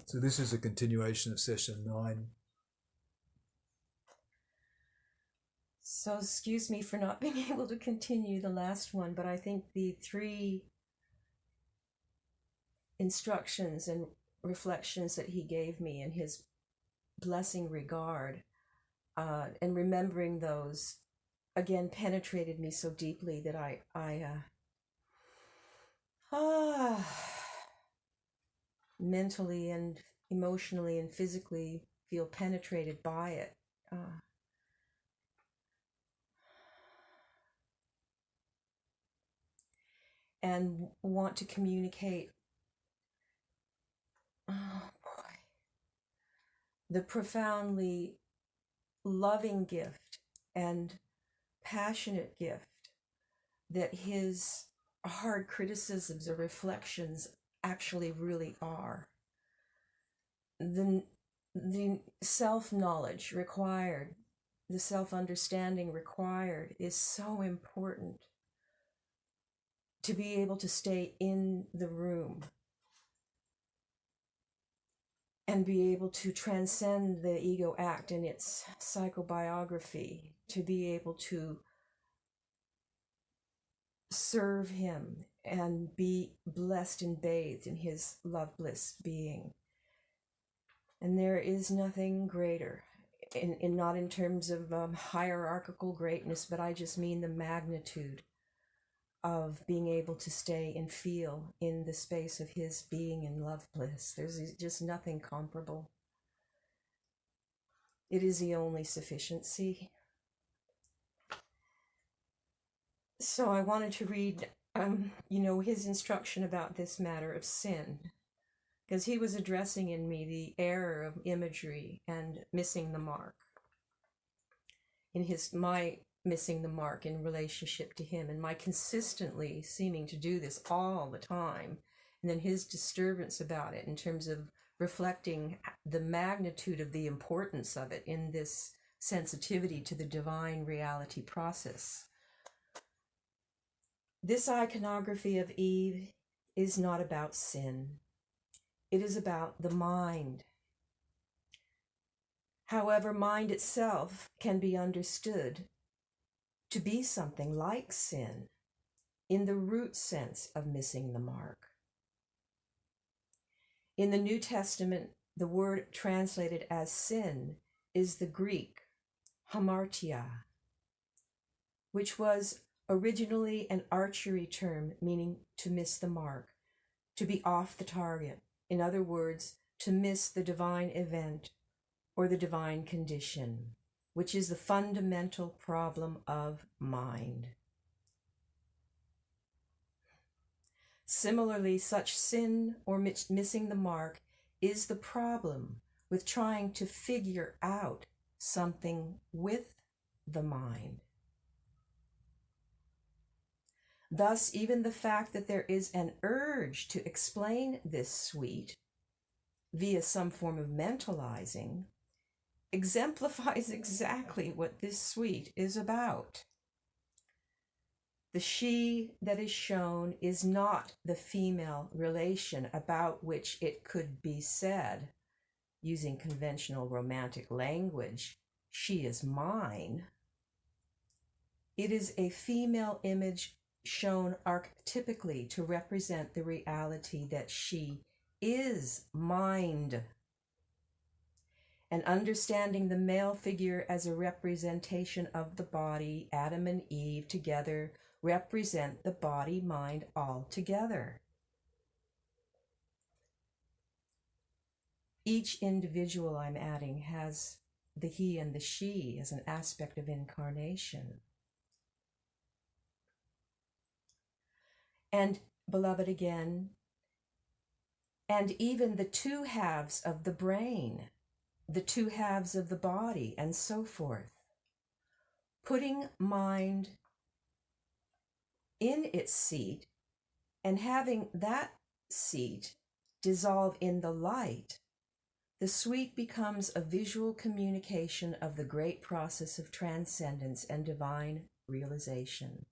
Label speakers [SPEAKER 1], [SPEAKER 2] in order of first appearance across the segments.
[SPEAKER 1] So this is a continuation of session 9.
[SPEAKER 2] So excuse me for not being able to continue the last one, but I think the 3 instructions and reflections that he gave me in his blessing regard, and remembering those, again, penetrated me so deeply that I mentally and emotionally and physically feel penetrated by it. And want to communicate, the profoundly loving gift and passionate gift that his hard criticisms or reflections actually really are. The self-knowledge required, the self-understanding required is so important to be able to stay in the room and be able to transcend the ego act and its psychobiography, to be able to serve him and be blessed and bathed in his love bliss being. And there is nothing greater, not in terms of hierarchical greatness, but I just mean the magnitude of being able to stay and feel in the space of his being in love bliss. There's just nothing comparable. It is the only sufficiency. So I wanted to read, his instruction about this matter of sin, because he was addressing in me the error of imagery and missing the mark. My missing the mark in relationship to him, and my consistently seeming to do this all the time, and then his disturbance about it in terms of reflecting the magnitude of the importance of it in this sensitivity to the divine reality process. This iconography of Eve is not about sin. It is about the mind. However, mind itself can be understood to be something like sin in the root sense of missing the mark. In the New Testament, the word translated as sin is the Greek hamartia, which was originally an archery term meaning to miss the mark, to be off the target. In other words, to miss the divine event or the divine condition, which is the fundamental problem of mind. Similarly, such sin or missing the mark is the problem with trying to figure out something with the mind. Thus, even the fact that there is an urge to explain this suite via some form of mentalizing exemplifies exactly what this suite is about. The she that is shown is not the female relation about which it could be said, using conventional romantic language, she is mine. It is a female image shown archetypically to represent the reality that she is mind. And understanding the male figure as a representation of the body, Adam and Eve together represent the body-mind all together. Each individual, I'm adding, has the he and the she as an aspect of incarnation. And, beloved, again, and even the two halves of the brain, the two halves of the body, and so forth. Putting mind in its seat and having that seat dissolve in the light, the suite becomes a visual communication of the great process of transcendence and divine realization,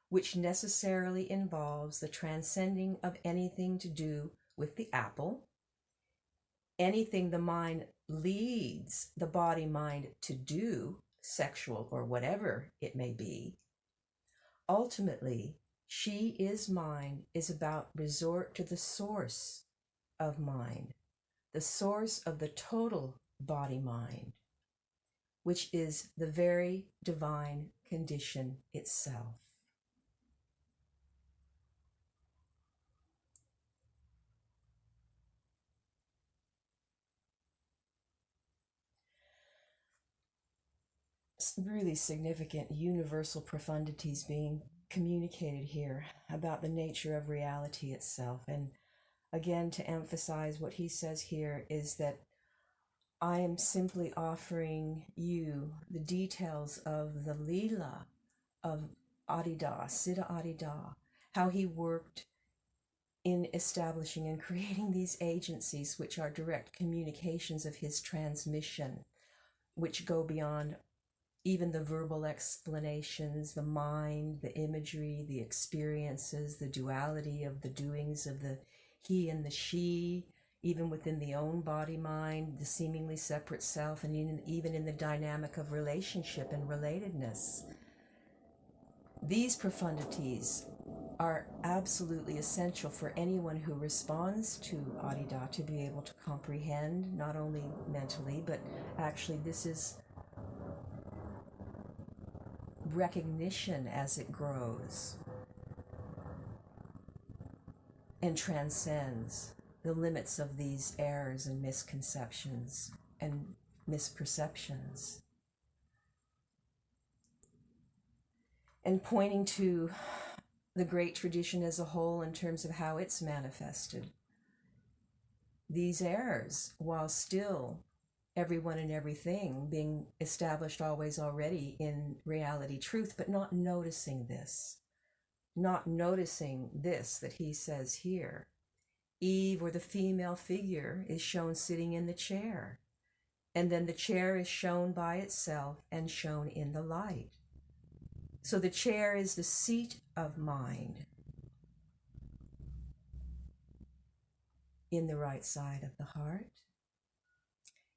[SPEAKER 2] which necessarily involves the transcending of anything to do with the apple anything the mind leads the body mind to do, sexual or whatever it may be, ultimately, She Is Mind is about resort to the source of mind, the source of the total body mind, which is the very divine condition itself. Really significant universal profundities being communicated here about the nature of reality itself. And again, to emphasize what he says here is that I am simply offering you the details of the Leela of Adida, Siddha Adida, how he worked in establishing and creating these agencies, which are direct communications of his transmission, which go beyond even the verbal explanations, the mind, the imagery, the experiences, the duality of the doings of the he and the she, even within the own body mind, the seemingly separate self, and even in the dynamic of relationship and relatedness. These profundities are absolutely essential for anyone who responds to Adida to be able to comprehend, not only mentally, but actually this is recognition as it grows and transcends the limits of these errors and misconceptions and misperceptions. And pointing to the great tradition as a whole in terms of how it's manifested. These errors, while still everyone and everything being established always already in reality truth, but not noticing this. Not noticing this that he says here. Eve, or the female figure, is shown sitting in the chair. And then the chair is shown by itself and shown in the light. So the chair is the seat of mind in the right side of the heart.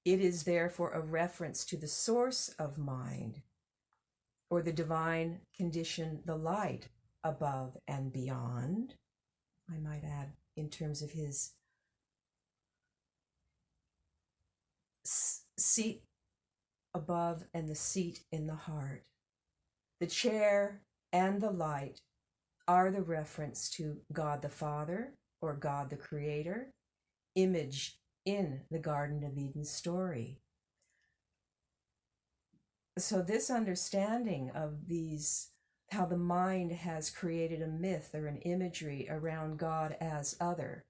[SPEAKER 2] It is therefore a reference to the source of mind, or the divine condition, the light above and beyond, I might add, in terms of his seat above and the seat in the heart. The chair and the light are the reference to God the Father, or God the Creator, imaged in the Garden of Eden story. So this understanding of these, how the mind has created a myth or an imagery around God as other,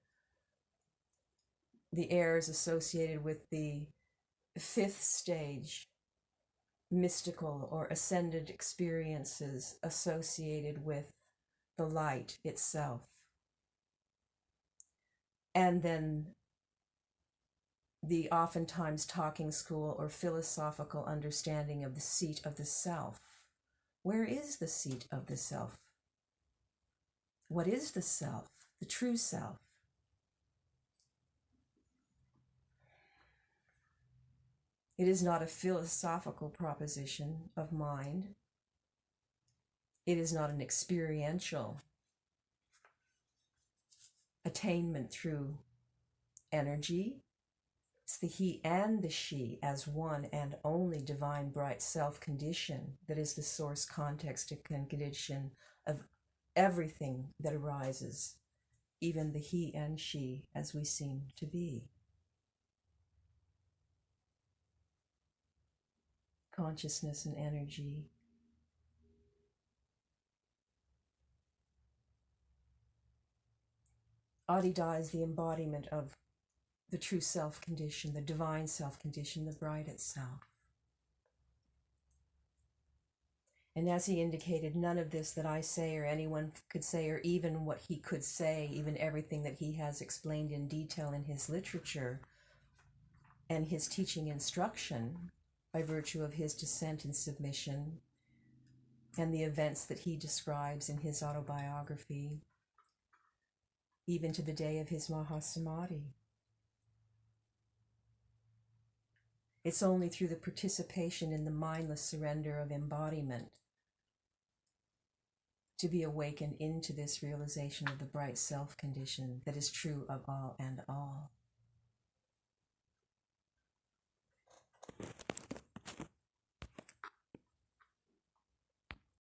[SPEAKER 2] the errors associated with the fifth stage mystical or ascended experiences associated with the light itself. And then the oftentimes talking school or philosophical understanding of the seat of the self. Where is the seat of the self? What is the self, the true self? It is not a philosophical proposition of mind. It is not an experiential attainment through energy. It's the he and the she as one and only divine bright self condition that is the source, context, and condition of everything that arises, even the he and she as we seem to be. Consciousness and energy. Adida is the embodiment of the true self condition, the divine self condition, the bright itself. And as he indicated, none of this that I say or anyone could say, or even what he could say, even everything that he has explained in detail in his literature and his teaching instruction by virtue of his descent and submission and the events that he describes in his autobiography, even to the day of his Mahasamadhi. It's only through the participation in the mindless surrender of embodiment to be awakened into this realization of the bright self condition that is true of all and all.